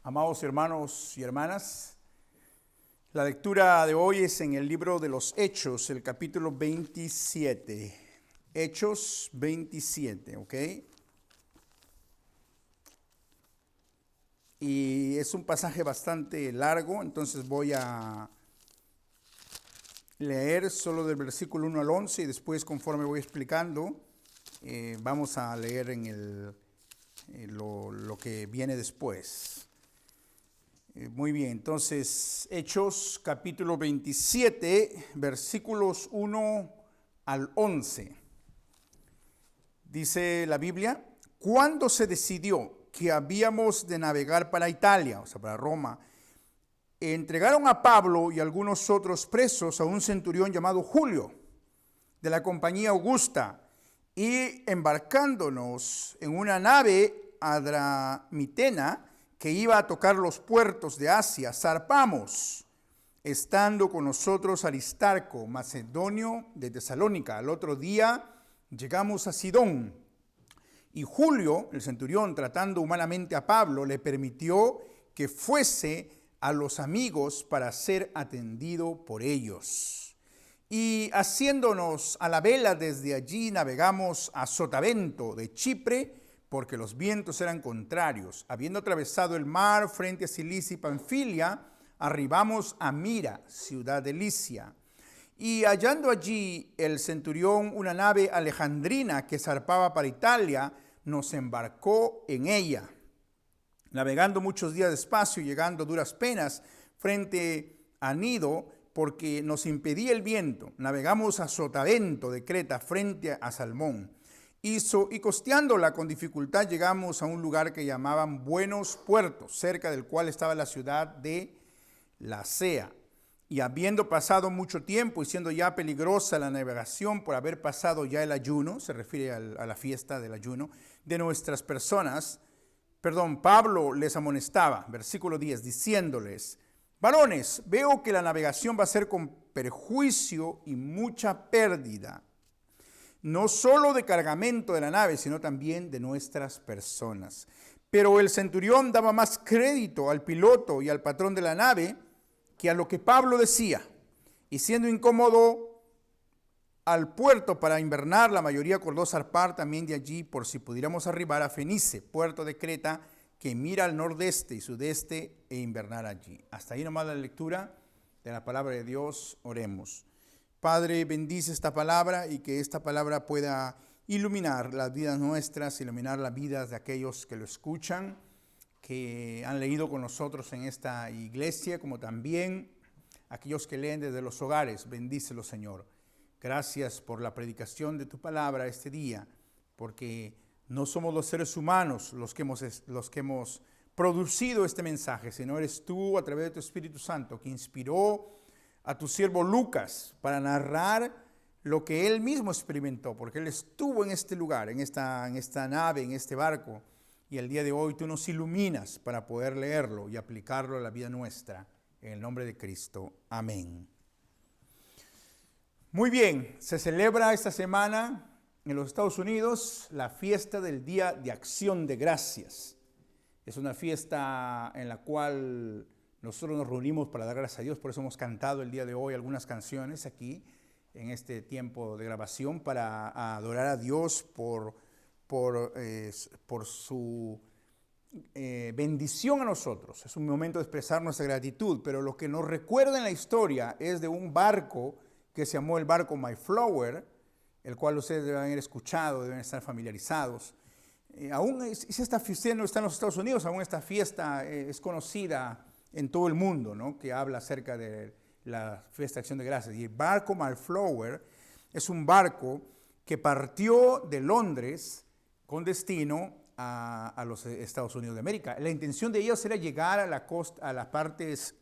Amados hermanos y hermanas, la lectura de hoy es en el libro de los Hechos, el capítulo 27. Hechos 27, ¿ok? Y es un pasaje bastante largo, entonces voy a leer solo del versículo 1 al 11 y después, conforme voy explicando, vamos a leer en lo que viene después. Muy bien, entonces, Hechos capítulo 27, versículos 1 al 11. Dice la Biblia: cuando se decidió que habíamos de navegar para Italia, o sea, para Roma, entregaron a Pablo y algunos otros presos a un centurión llamado Julio, de la compañía Augusta, y embarcándonos en una nave adramitena que iba a tocar los puertos de Asia, zarpamos, estando con nosotros Aristarco, macedonio de Tesalónica. Al otro día llegamos a Sidón, y Julio, el centurión, tratando humanamente a Pablo, le permitió que fuese a los amigos para ser atendido por ellos. Y haciéndonos a la vela desde allí, navegamos a Sotavento de Chipre, porque los vientos eran contrarios. Habiendo atravesado el mar frente a Cilicia y Panfilia, arribamos a Mira, ciudad de Licia. Y hallando allí el centurión una nave alejandrina que zarpaba para Italia, nos embarcó en ella. Navegando muchos días despacio y llegando a duras penas frente a Nido, porque nos impedía el viento, navegamos a Sotavento de Creta frente a Salmón. Y costeándola con dificultad llegamos a un lugar que llamaban Buenos Puertos, cerca del cual estaba la ciudad de Lasea. Y habiendo pasado mucho tiempo y siendo ya peligrosa la navegación por haber pasado ya el ayuno, se refiere a la fiesta del ayuno, de nuestras personas, Pablo les amonestaba, versículo 10, diciéndoles: varones, veo que la navegación va a ser con perjuicio y mucha pérdida, no solo de cargamento de la nave, sino también de nuestras personas. Pero el centurión daba más crédito al piloto y al patrón de la nave que a lo que Pablo decía. Y siendo incómodo al puerto para invernar, la mayoría acordó zarpar también de allí, por si pudiéramos arribar a Fenice, puerto de Creta, que mira al nordeste y sudeste, e invernar allí. Hasta ahí nomás la lectura de la palabra de Dios. Oremos. Padre, bendice esta palabra y que esta palabra pueda iluminar las vidas nuestras, iluminar las vidas de aquellos que lo escuchan, que han leído con nosotros en esta iglesia, como también aquellos que leen desde los hogares. Bendícelo, Señor. Gracias por la predicación de tu palabra este día, porque no somos los seres humanos los que hemos producido este mensaje, sino eres tú, a través de tu Espíritu Santo, que inspiró a tu siervo Lucas para narrar lo que él mismo experimentó, porque él estuvo en este lugar, en esta nave, en este barco, y el día de hoy tú nos iluminas para poder leerlo y aplicarlo a la vida nuestra, en el nombre de Cristo. Amén. Muy bien, se celebra esta semana en los Estados Unidos la fiesta del Día de Acción de Gracias. Es una fiesta en la cual nosotros nos reunimos para dar gracias a Dios, por eso hemos cantado el día de hoy algunas canciones aquí en este tiempo de grabación para adorar a Dios por su bendición a nosotros. Es un momento de expresar nuestra gratitud, pero lo que nos recuerda en la historia es de un barco que se llamó el barco Mayflower, el cual ustedes deben haber escuchado, deben estar familiarizados. Aún esta fiesta no está en los Estados Unidos, aún esta fiesta es conocida en todo el mundo, ¿no? Que habla acerca de la fiesta de Acción de Gracias. Y el barco Mayflower es un barco que partió de Londres con destino a los Estados Unidos de América. La intención de ellos era llegar a la costa, a las partes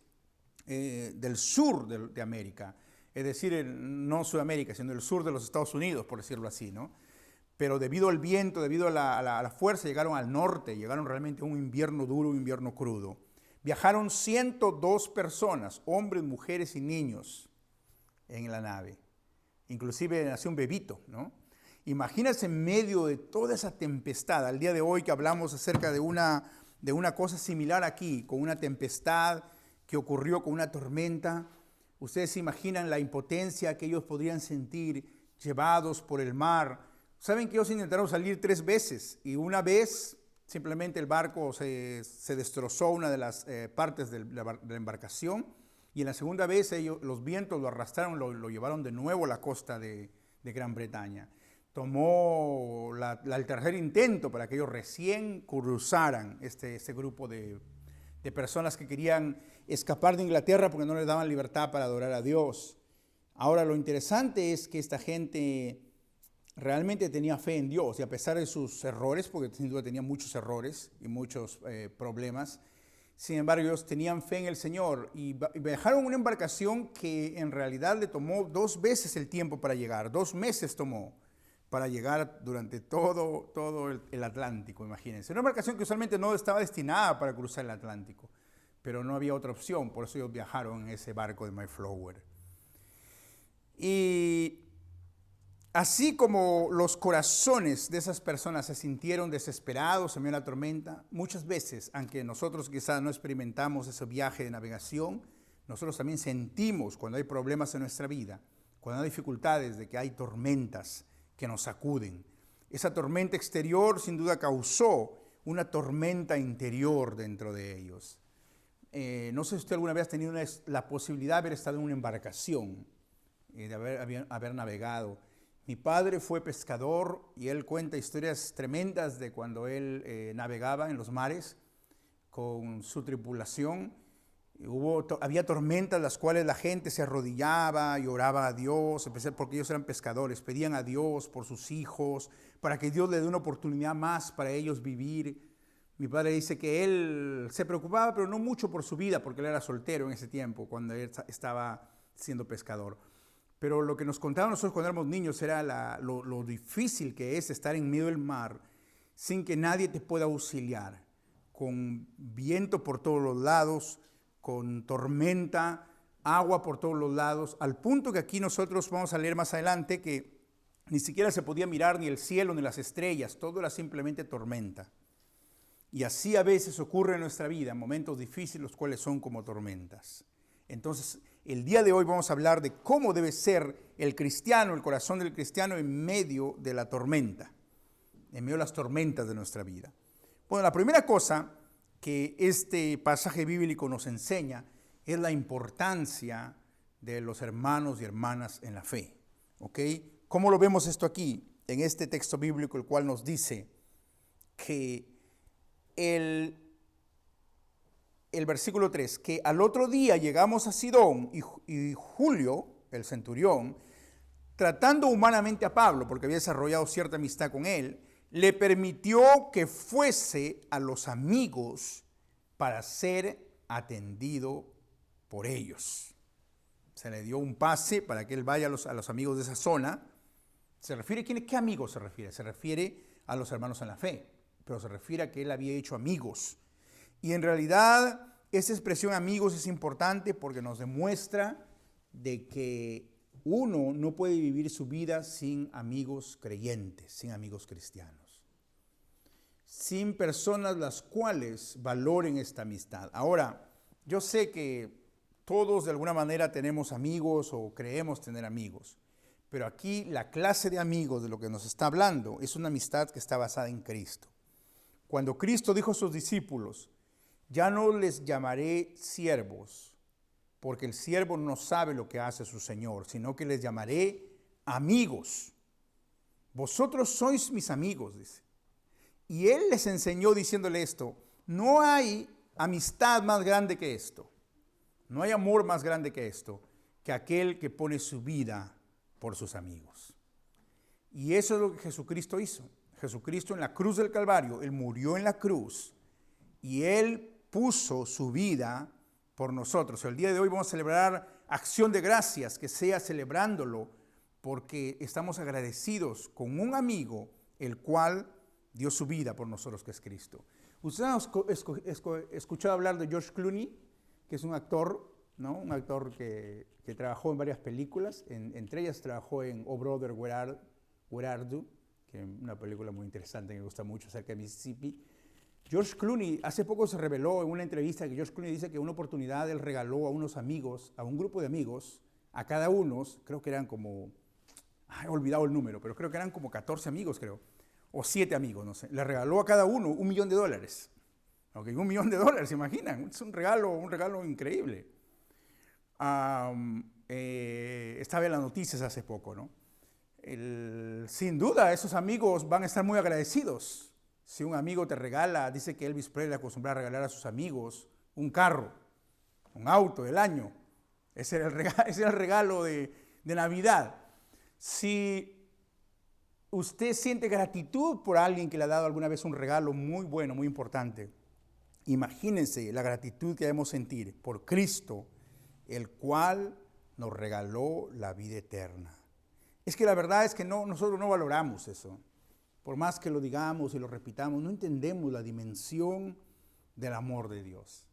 del sur de América, es decir, no Sudamérica, sino el sur de los Estados Unidos, por decirlo así, ¿no? Pero debido al viento, debido a la fuerza, llegaron al norte, llegaron realmente a un invierno duro, un invierno crudo. Viajaron 102 personas, hombres, mujeres y niños en la nave. Inclusive nació un bebito, ¿no? Imagínense en medio de toda esa tempestad, al día de hoy que hablamos acerca de una de una cosa similar aquí, con una tempestad que ocurrió, con una tormenta. Ustedes se imaginan la impotencia que ellos podrían sentir llevados por el mar. Saben que ellos intentaron salir 3 veces y una vez simplemente el barco se destrozó una de las partes de la embarcación, y en la segunda vez los vientos lo arrastraron, lo llevaron de nuevo a la costa de Gran Bretaña. Tomó el tercer intento para que ellos recién cruzaran este grupo de personas que querían escapar de Inglaterra porque no les daban libertad para adorar a Dios. Ahora, lo interesante es que esta gente realmente tenía fe en Dios, y a pesar de sus errores, porque sin duda tenía muchos errores y muchos problemas, sin embargo ellos tenían fe en el Señor y viajaron en una embarcación que en realidad le tomó 2 veces el tiempo para llegar. 2 meses tomó para llegar durante todo el Atlántico, imagínense. Una embarcación que usualmente no estaba destinada para cruzar el Atlántico, pero no había otra opción, por eso ellos viajaron en ese barco de Mayflower. Y así como los corazones de esas personas se sintieron desesperados en medio de la tormenta, muchas veces, aunque nosotros quizás no experimentamos ese viaje de navegación, nosotros también sentimos cuando hay problemas en nuestra vida, cuando hay dificultades, de que hay tormentas que nos sacuden. Esa tormenta exterior sin duda causó una tormenta interior dentro de ellos. No sé si usted alguna vez ha tenido la posibilidad de haber estado en una embarcación, de haber navegado. Mi padre fue pescador y él cuenta historias tremendas de cuando él navegaba en los mares con su tripulación. Había tormentas en las cuales la gente se arrodillaba y oraba a Dios, especialmente porque ellos eran pescadores, pedían a Dios por sus hijos, para que Dios les dé una oportunidad más para ellos vivir. Mi padre dice que él se preocupaba, pero no mucho por su vida, porque él era soltero en ese tiempo, cuando él estaba siendo pescador. Pero lo que nos contaban nosotros cuando éramos niños era lo difícil que es estar en medio del mar sin que nadie te pueda auxiliar, con viento por todos los lados, con tormenta, agua por todos los lados, al punto que aquí nosotros vamos a leer más adelante que ni siquiera se podía mirar ni el cielo ni las estrellas, todo era simplemente tormenta. Y así a veces ocurre en nuestra vida, momentos difíciles, los cuales son como tormentas. Entonces, el día de hoy vamos a hablar de cómo debe ser el cristiano, el corazón del cristiano en medio de la tormenta, en medio de las tormentas de nuestra vida. Bueno, la primera cosa que este pasaje bíblico nos enseña es la importancia de los hermanos y hermanas en la fe. ¿Ok? ¿Cómo lo vemos esto aquí? En este texto bíblico, el cual nos dice que el versículo 3, que al otro día llegamos a Sidón y Julio, el centurión, tratando humanamente a Pablo, porque había desarrollado cierta amistad con él, le permitió que fuese a los amigos para ser atendido por ellos. Se le dio un pase para que él vaya a los amigos de esa zona. ¿Se refiere a qué amigos se refiere? Se refiere a los hermanos en la fe, pero se refiere a que él había hecho amigos. Y en realidad esa expresión amigos es importante porque nos demuestra de que uno no puede vivir su vida sin amigos creyentes, sin amigos cristianos, sin personas las cuales valoren esta amistad. Ahora, yo sé que todos de alguna manera tenemos amigos o creemos tener amigos, pero aquí la clase de amigos de lo que nos está hablando es una amistad que está basada en Cristo. Cuando Cristo dijo a sus discípulos, ya no les llamaré siervos, porque el siervo no sabe lo que hace su Señor, sino que les llamaré amigos. Vosotros sois mis amigos, dice. Y Él les enseñó diciéndole esto, no hay amistad más grande que esto, no hay amor más grande que esto, que aquel que pone su vida por sus amigos. Y eso es lo que Jesucristo hizo. Jesucristo en la cruz del Calvario, Él murió en la cruz y Él puso su vida por nosotros. El día de hoy vamos a celebrar acción de gracias, que sea celebrándolo porque estamos agradecidos con un amigo el cual dio su vida por nosotros, que es Cristo. Ustedes han escuchado hablar de George Clooney, que es un actor, ¿no? Un actor que trabajó en varias películas, entre ellas trabajó en Oh Brother, Where Are You, que es una película muy interesante que me gusta mucho acerca de Mississippi. George Clooney, hace poco se reveló en una entrevista que George Clooney dice que una oportunidad él regaló a unos amigos, a un grupo de amigos, a cada uno, creo que eran como, he olvidado el número, pero creo que eran como 14 amigos, creo, o 7 amigos, no sé. Le regaló a cada uno $1.000.000. Okay, $1.000.000, ¿se imaginan? Es un regalo increíble. Estaba en las noticias hace poco, ¿no? Sin duda, esos amigos van a estar muy agradecidos. Si un amigo te regala, dice que Elvis Presley acostumbraba a regalar a sus amigos un carro, un auto del año. Ese era el regalo de Navidad. Si usted siente gratitud por alguien que le ha dado alguna vez un regalo muy bueno, muy importante, imagínense la gratitud que debemos sentir por Cristo, el cual nos regaló la vida eterna. Es que la verdad es que nosotros no valoramos eso. Por más que lo digamos y lo repitamos, no entendemos la dimensión del amor de Dios.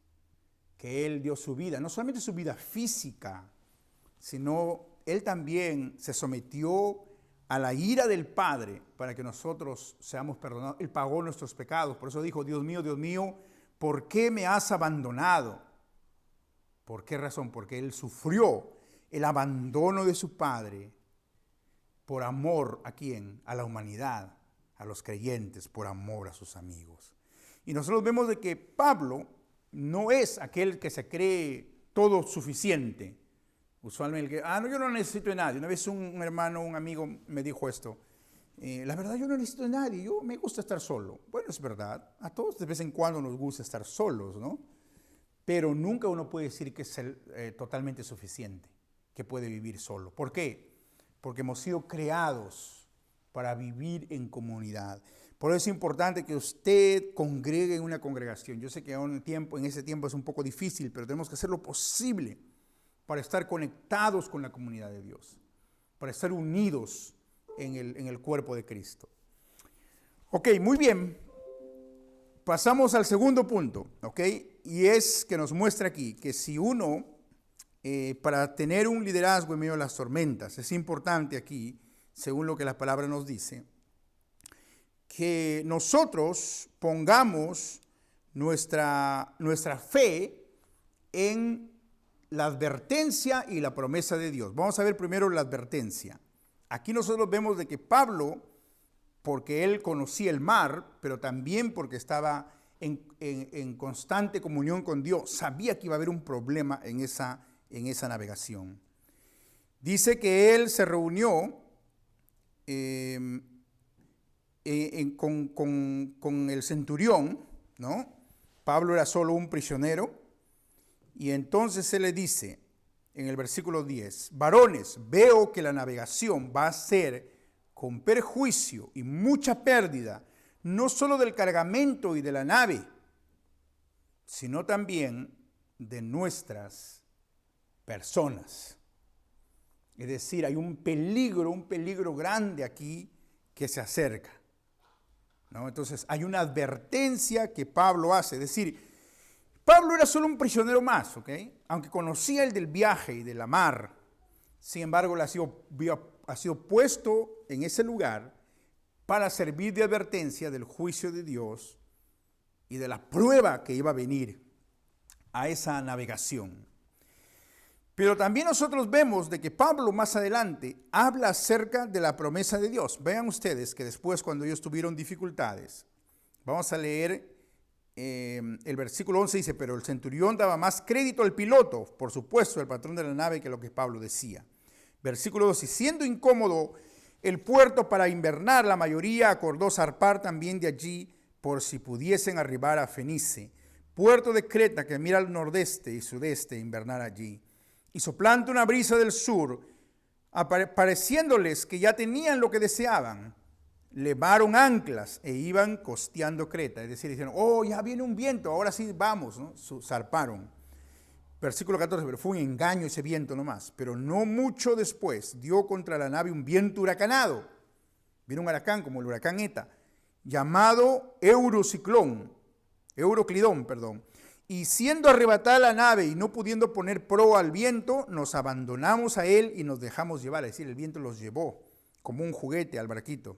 Que Él dio su vida, no solamente su vida física, sino Él también se sometió a la ira del Padre para que nosotros seamos perdonados. Él pagó nuestros pecados. Por eso dijo, Dios mío, ¿por qué me has abandonado? ¿Por qué razón? Porque Él sufrió el abandono de su Padre por amor ¿a quién? A la humanidad, a los creyentes, por amor a sus amigos. Y nosotros vemos de que Pablo no es aquel que se cree todo suficiente. Usualmente, yo no necesito de nadie. Una vez un hermano, un amigo me dijo esto. La verdad, yo no necesito de nadie. Yo me gusta estar solo. Bueno, es verdad. A todos de vez en cuando nos gusta estar solos, ¿no? Pero nunca uno puede decir que es totalmente suficiente, que puede vivir solo. ¿Por qué? Porque hemos sido creados para vivir en comunidad. Por eso es importante que usted congregue en una congregación. Yo sé que en ese tiempo es un poco difícil, pero tenemos que hacer lo posible para estar conectados con la comunidad de Dios, para estar unidos en el cuerpo de Cristo. Ok, muy bien. Pasamos al segundo punto, ¿ok? Y es que nos muestra aquí que si uno, para tener un liderazgo en medio de las tormentas, es importante aquí, según lo que la palabra nos dice, que nosotros pongamos nuestra fe en la advertencia y la promesa de Dios. Vamos a ver primero la advertencia. Aquí nosotros vemos de que Pablo, porque él conocía el mar, pero también porque estaba en constante comunión con Dios, sabía que iba a haber un problema en esa navegación. Dice que él se reunió con el centurión, ¿no? Pablo era solo un prisionero, y entonces él le dice en el versículo 10, varones, veo que la navegación va a ser con perjuicio y mucha pérdida, no solo del cargamento y de la nave, sino también de nuestras personas. Es decir, hay un peligro grande aquí que se acerca, ¿no? Entonces hay una advertencia que Pablo hace, es decir, Pablo era solo un prisionero más, ¿ok? Aunque conocía el del viaje y de la mar, sin embargo, ha sido puesto en ese lugar para servir de advertencia del juicio de Dios y de la prueba que iba a venir a esa navegación. Pero también nosotros vemos de que Pablo más adelante habla acerca de la promesa de Dios. Vean ustedes que después, cuando ellos tuvieron dificultades, vamos a leer el versículo 11, dice, pero el centurión daba más crédito al piloto, por supuesto, el patrón de la nave, que lo que Pablo decía. Versículo 12, siendo incómodo el puerto para invernar, la mayoría acordó zarpar también de allí por si pudiesen arribar a Fenice, puerto de Creta que mira al nordeste y sudeste, invernar allí. Y soplando una brisa del sur, pareciéndoles que ya tenían lo que deseaban, levaron anclas e iban costeando Creta. Es decir, dijeron, ya viene un viento, ahora sí vamos, ¿no? Zarparon. Versículo 14, pero fue un engaño ese viento nomás. Pero no mucho después dio contra la nave un viento huracanado. Vino un huracán como el huracán Eta, llamado Euroclidón. Y siendo arrebatada la nave y no pudiendo poner proa al viento, nos abandonamos a él y nos dejamos llevar. Es decir, el viento los llevó como un juguete al barquito.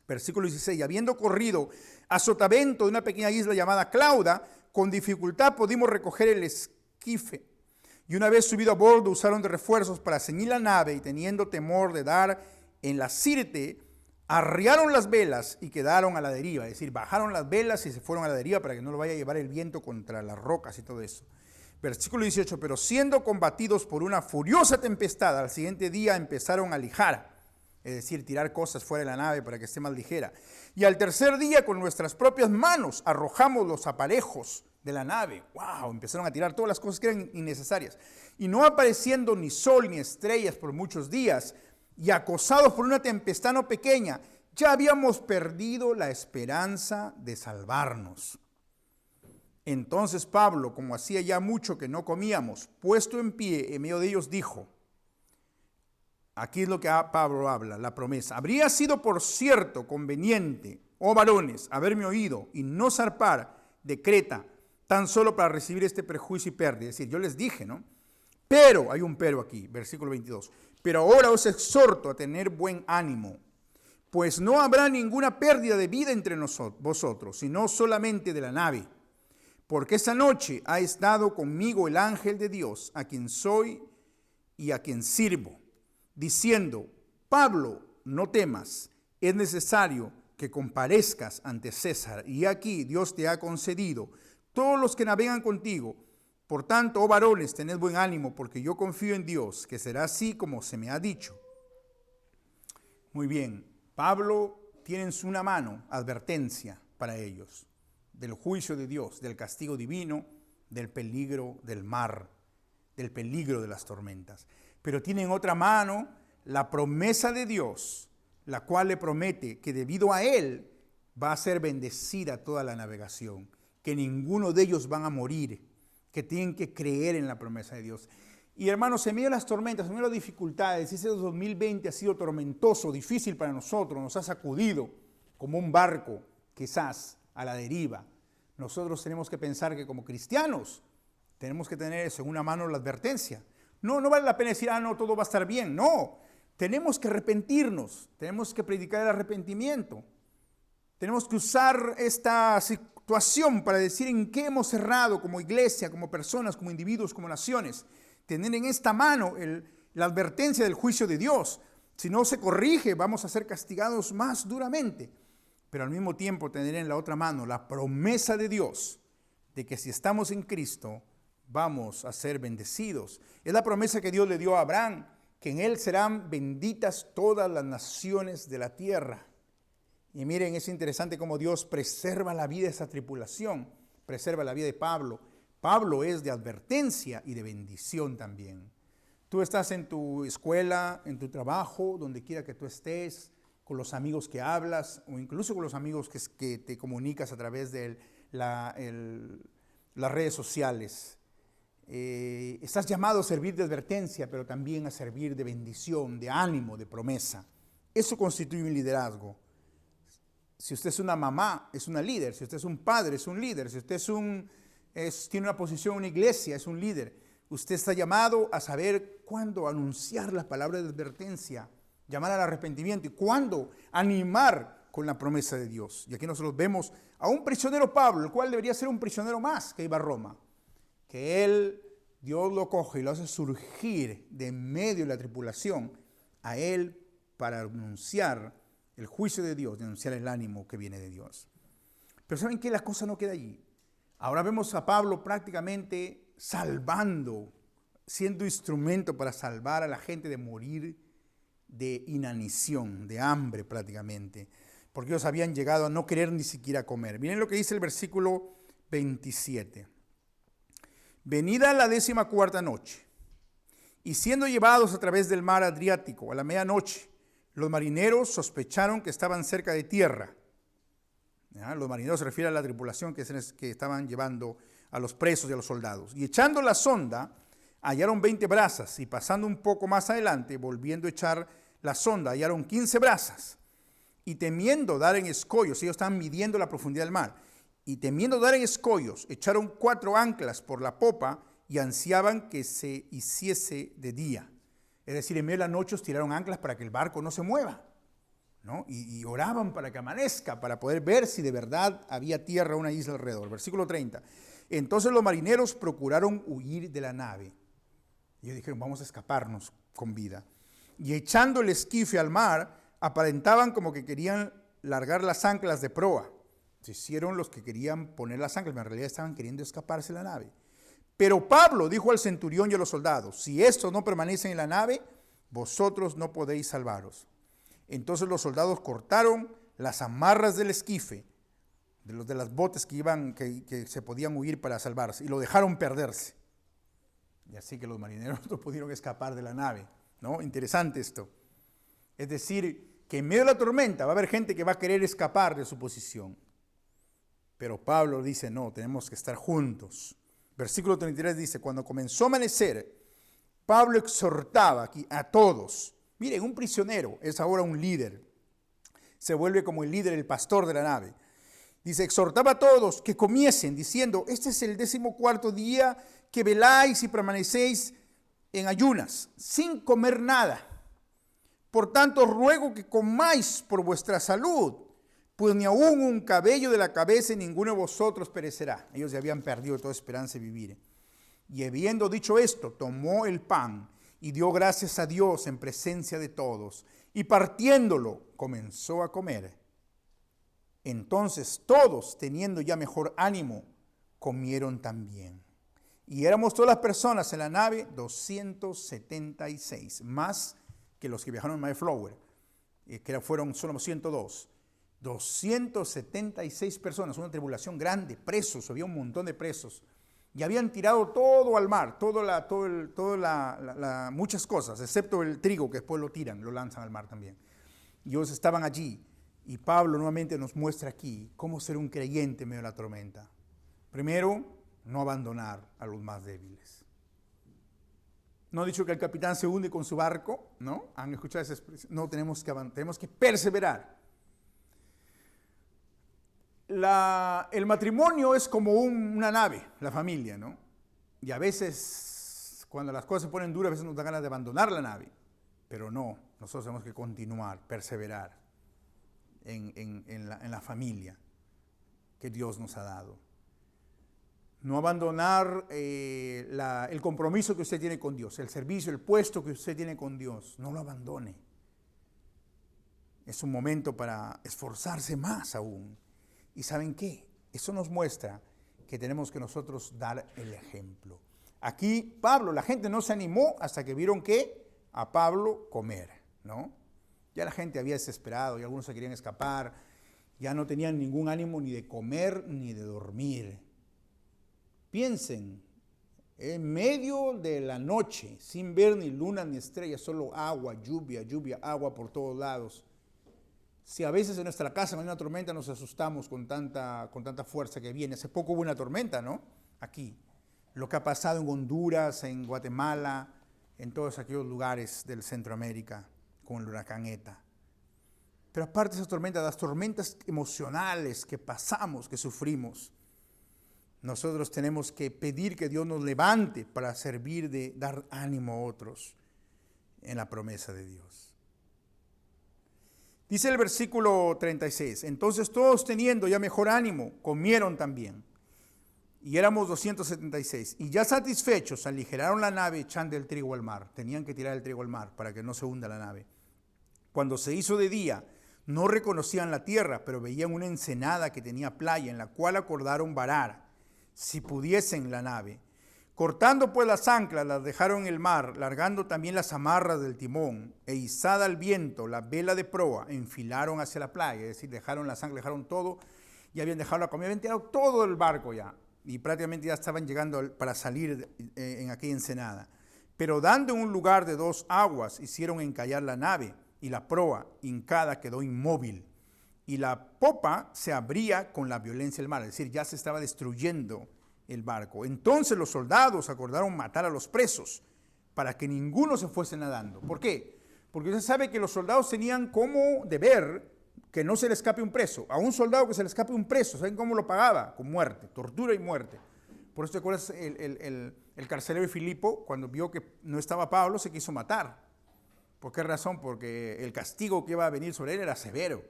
Versículo 16, habiendo corrido a sotavento de una pequeña isla llamada Clauda, con dificultad pudimos recoger el esquife. Y una vez subido a bordo, usaron de refuerzos para ceñir la nave, y teniendo temor de dar en la sirte, arriaron las velas y quedaron a la deriva. Es decir, bajaron las velas y se fueron a la deriva para que no lo vaya a llevar el viento contra las rocas y todo eso. Versículo 18, pero siendo combatidos por una furiosa tempestad, al siguiente día empezaron a lijar, es decir, tirar cosas fuera de la nave para que esté más ligera. Y al tercer día, con nuestras propias manos, arrojamos los aparejos de la nave. ¡Wow! Empezaron a tirar todas las cosas que eran innecesarias. Y no apareciendo ni sol ni estrellas por muchos días, y acosados por una tempestad no pequeña, ya habíamos perdido la esperanza de salvarnos. Entonces Pablo, como hacía ya mucho que no comíamos, puesto en pie en medio de ellos, dijo, aquí es lo que Pablo habla, la promesa. Habría sido, por cierto, conveniente, oh varones, haberme oído y no zarpar de Creta, tan solo para recibir este perjuicio y pérdida. Es decir, yo les dije, ¿no? Pero, hay un pero aquí, versículo 22. Pero ahora os exhorto a tener buen ánimo, pues no habrá ninguna pérdida de vida entre vosotros, sino solamente de la nave. Porque esa noche ha estado conmigo el ángel de Dios, a quien soy y a quien sirvo, diciendo, Pablo, no temas, es necesario que comparezcas ante César, y aquí Dios te ha concedido todos los que navegan contigo. Por tanto, oh varones, tened buen ánimo, porque yo confío en Dios, que será así como se me ha dicho. Muy bien, Pablo tiene en una mano advertencia para ellos, del juicio de Dios, del castigo divino, del peligro del mar, del peligro de las tormentas. Pero tiene en otra mano la promesa de Dios, la cual le promete que debido a él va a ser bendecida toda la navegación, que ninguno de ellos van a morir, que tienen que creer en la promesa de Dios. Y hermanos, en medio de las tormentas, en medio de las dificultades, ese 2020 ha sido tormentoso, difícil para nosotros, nos ha sacudido como un barco, quizás a la deriva. Nosotros tenemos que pensar que como cristianos tenemos que tener eso en una mano, la advertencia. No vale la pena decir, no, todo va a estar bien. No, tenemos que arrepentirnos, tenemos que predicar el arrepentimiento. Tenemos que usar esta situación para decir en qué hemos errado como iglesia, como personas, como individuos, como naciones. Tener en esta mano la advertencia del juicio de Dios. Si no se corrige, vamos a ser castigados más duramente. Pero al mismo tiempo tener en la otra mano la promesa de Dios de que si estamos en Cristo, vamos a ser bendecidos. Es la promesa que Dios le dio a Abraham, que en él serán benditas todas las naciones de la tierra. Y miren, es interesante cómo Dios preserva la vida de esa tripulación, preserva la vida de Pablo. Pablo es de advertencia y de bendición también. Tú estás en tu escuela, en tu trabajo, donde quiera que tú estés, con los amigos que hablas, o incluso con los amigos que te comunicas a través de las redes sociales. Estás llamado a servir de advertencia, pero también a servir de bendición, de ánimo, de promesa. Eso constituye un liderazgo. Si usted es una mamá, es una líder. Si usted es un padre, es un líder. Si usted tiene una posición en una iglesia, es un líder. Usted está llamado a saber cuándo anunciar la palabra de advertencia, llamar al arrepentimiento y cuándo animar con la promesa de Dios. Y aquí nosotros vemos a un prisionero Pablo, el cual debería ser un prisionero más que iba a Roma, que Dios lo coge y lo hace surgir de en medio de la tripulación a él para anunciar el juicio de Dios, denunciar el ánimo que viene de Dios. Pero ¿saben qué? La cosa no queda allí. Ahora vemos a Pablo prácticamente salvando, siendo instrumento para salvar a la gente de morir de inanición, de hambre prácticamente, porque ellos habían llegado a no querer ni siquiera comer. Miren lo que dice el versículo 27. Venida la 14ª noche, y siendo llevados a través del mar Adriático a la medianoche, los marineros sospecharon que estaban cerca de tierra. Los marineros se refieren a la tripulación que estaban llevando a los presos y a los soldados. Y echando la sonda, hallaron 20 brazas, y pasando un poco más adelante, volviendo a echar la sonda, hallaron 15 brazas. Y temiendo dar en escollos, ellos estaban midiendo la profundidad del mar, y temiendo dar en escollos, echaron 4 anclas por la popa y ansiaban que se hiciese de día. Es decir, en medio de la noche tiraron anclas para que el barco no se mueva. ¿no? Y oraban para que amanezca, para poder ver si de verdad había tierra, una isla alrededor. Versículo 30. Entonces los marineros procuraron huir de la nave. Y ellos dijeron, vamos a escaparnos con vida. Y echando el esquife al mar, aparentaban como que querían largar las anclas de proa. Se hicieron los que querían poner las anclas, pero en realidad estaban queriendo escaparse de la nave. Pero Pablo dijo al centurión y a los soldados, si estos no permanecen en la nave, vosotros no podéis salvaros. Entonces los soldados cortaron las amarras del esquife, de las botes que se podían huir para salvarse, y lo dejaron perderse. Y así que los marineros no pudieron escapar de la nave, ¿no? Interesante esto. Es decir, que en medio de la tormenta va a haber gente que va a querer escapar de su posición. Pero Pablo dice, no, tenemos que estar juntos. Versículo 33 dice, cuando comenzó a amanecer, Pablo exhortaba aquí a todos. Miren, un prisionero es ahora un líder. Se vuelve como el líder, el pastor de la nave. Dice, exhortaba a todos que comiesen, diciendo, este es el 14º día que veláis y permanecéis en ayunas, sin comer nada. Por tanto, ruego que comáis por vuestra salud, pues ni aún un cabello de la cabeza de ninguno de vosotros perecerá. Ellos ya habían perdido toda esperanza de vivir. Y habiendo dicho esto, tomó el pan y dio gracias a Dios en presencia de todos. Y partiéndolo, comenzó a comer. Entonces todos, teniendo ya mejor ánimo, comieron también. Y éramos todas las personas en la nave, 276, más que los que viajaron en Mayflower, que fueron solo 102. 276 personas, una tribulación grande, presos, había un montón de presos. Y habían tirado todo al mar, muchas cosas, excepto el trigo que después lo tiran, lo lanzan al mar también. Y ellos estaban allí. Y Pablo nuevamente nos muestra aquí cómo ser un creyente en medio de la tormenta. Primero, no abandonar a los más débiles. No he dicho que el capitán se hunde con su barco, ¿no? ¿Han escuchado esa expresión? No, tenemos que perseverar. El matrimonio es como una nave, la familia, ¿no? Y a veces, cuando las cosas se ponen duras, a veces nos da ganas de abandonar la nave. Pero no, nosotros tenemos que continuar, perseverar en la familia que Dios nos ha dado. No abandonar el compromiso que usted tiene con Dios, el servicio, el puesto que usted tiene con Dios. No lo abandone. Es un momento para esforzarse más aún. ¿Y saben qué? Eso nos muestra que tenemos que nosotros dar el ejemplo. Aquí Pablo, la gente no se animó hasta que vieron que a Pablo comer, ¿no? Ya la gente había desesperado y algunos se querían escapar, ya no tenían ningún ánimo ni de comer ni de dormir. Piensen, en medio de la noche, sin ver ni luna ni estrellas, solo agua, lluvia, agua por todos lados. Si a veces en nuestra casa en una tormenta nos asustamos con tanta fuerza que viene. Hace poco hubo una tormenta, ¿no? Aquí. Lo que ha pasado en Honduras, en Guatemala, en todos aquellos lugares del Centroamérica, con el huracán ETA. Pero aparte de esas tormentas, las tormentas emocionales que pasamos, que sufrimos, nosotros tenemos que pedir que Dios nos levante para servir de dar ánimo a otros en la promesa de Dios. Dice el versículo 36, entonces todos teniendo ya mejor ánimo, comieron también. Y éramos 276. Y ya satisfechos, aligeraron la nave echando el trigo al mar. Tenían que tirar el trigo al mar para que no se hunda la nave. Cuando se hizo de día, no reconocían la tierra, pero veían una ensenada que tenía playa, en la cual acordaron varar, si pudiesen, la nave. Cortando pues las anclas, las dejaron en el mar, largando también las amarras del timón, e izada al viento la vela de proa, enfilaron hacia la playa, es decir, dejaron las anclas, dejaron todo, y habían dejado la comida, habían tirado todo el barco ya, y prácticamente ya estaban llegando para salir en aquella ensenada. Pero dando un lugar de 2 aguas, hicieron encallar la nave, y la proa, hincada, quedó inmóvil, y la popa se abría con la violencia del mar, es decir, ya se estaba destruyendo el barco. Entonces los soldados acordaron matar a los presos para que ninguno se fuese nadando. ¿Por qué? Porque usted sabe que los soldados tenían como deber que no se le escape un preso. A un soldado que se le escape un preso, ¿saben cómo lo pagaba? Con muerte, tortura y muerte. Por eso te acuerdas el carcelero de Filipo, cuando vio que no estaba Pablo, se quiso matar. ¿Por qué razón? Porque el castigo que iba a venir sobre él era severo.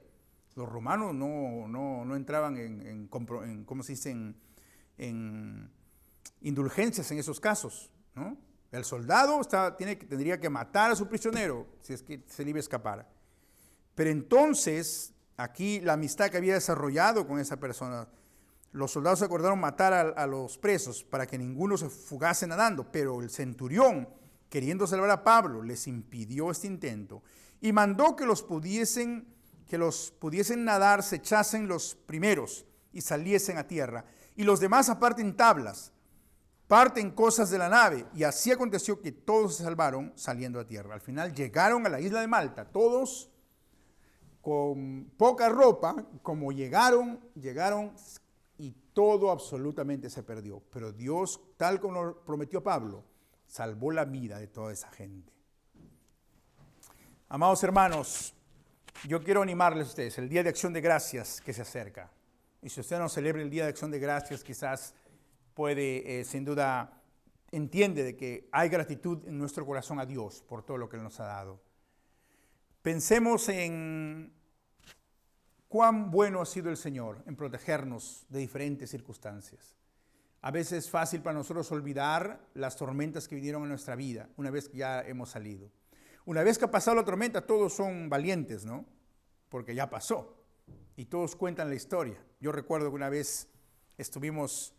Los romanos no entraban ¿cómo se dice? En indulgencias en esos casos, ¿no? El soldado tendría que matar a su prisionero si es que se le iba a escapar. Pero entonces, aquí la amistad que había desarrollado con esa persona, los soldados se acordaron matar a los presos para que ninguno se fugase nadando, pero el centurión, queriendo salvar a Pablo, les impidió este intento y mandó que los pudiesen nadar, se echasen los primeros y saliesen a tierra, y los demás aparten tablas, parten cosas de la nave, y así aconteció que todos se salvaron saliendo a tierra. Al final llegaron a la isla de Malta, todos con poca ropa, como llegaron y todo absolutamente se perdió. Pero Dios, tal como lo prometió Pablo, salvó la vida de toda esa gente. Amados hermanos, yo quiero animarles a ustedes, el Día de Acción de Gracias que se acerca. Y si usted no celebra el Día de Acción de Gracias, quizás puede, sin duda, entiende de que hay gratitud en nuestro corazón a Dios por todo lo que Él nos ha dado. Pensemos en cuán bueno ha sido el Señor en protegernos de diferentes circunstancias. A veces es fácil para nosotros olvidar las tormentas que vinieron en nuestra vida una vez que ya hemos salido. Una vez que ha pasado la tormenta, todos son valientes, ¿no? Porque ya pasó y todos cuentan la historia. Yo recuerdo que una vez estuvimos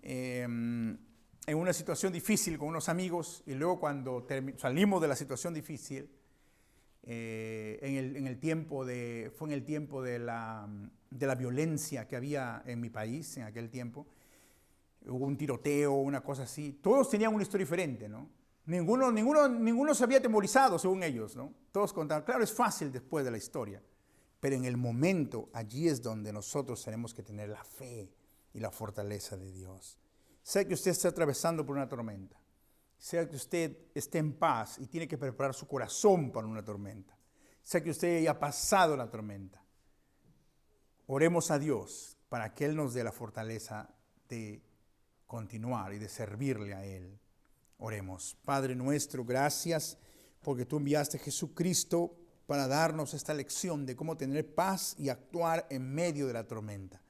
en una situación difícil con unos amigos y luego cuando salimos de la situación difícil, fue en el tiempo de la violencia que había en mi país en aquel tiempo. Hubo un tiroteo, una cosa así. Todos tenían una historia diferente, ¿no? Ninguno se había atemorizado, según ellos, ¿no? Todos contaban. Claro, es fácil después de la historia, pero en el momento, allí es donde nosotros tenemos que tener la fe y la fortaleza de Dios. Sea que usted esté atravesando por una tormenta, sea que usted esté en paz y tiene que preparar su corazón para una tormenta, sea que usted haya pasado la tormenta, oremos a Dios para que Él nos dé la fortaleza de continuar y de servirle a Él. Oremos. Padre nuestro, gracias porque tú enviaste a Jesucristo para darnos esta lección de cómo tener paz y actuar en medio de la tormenta.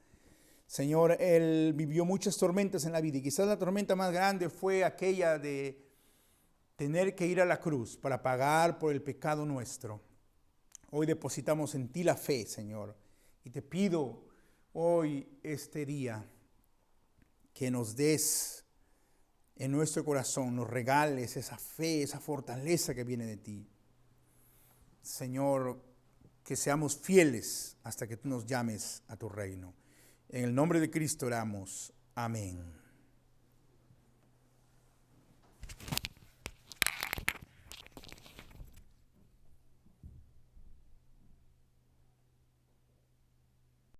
Señor, Él vivió muchas tormentas en la vida y quizás la tormenta más grande fue aquella de tener que ir a la cruz para pagar por el pecado nuestro. Hoy depositamos en ti la fe, Señor, y te pido hoy, este día, que nos des en nuestro corazón, nos regales esa fe, esa fortaleza que viene de ti. Señor, que seamos fieles hasta que tú nos llames a tu reino. En el nombre de Cristo oramos. Amén.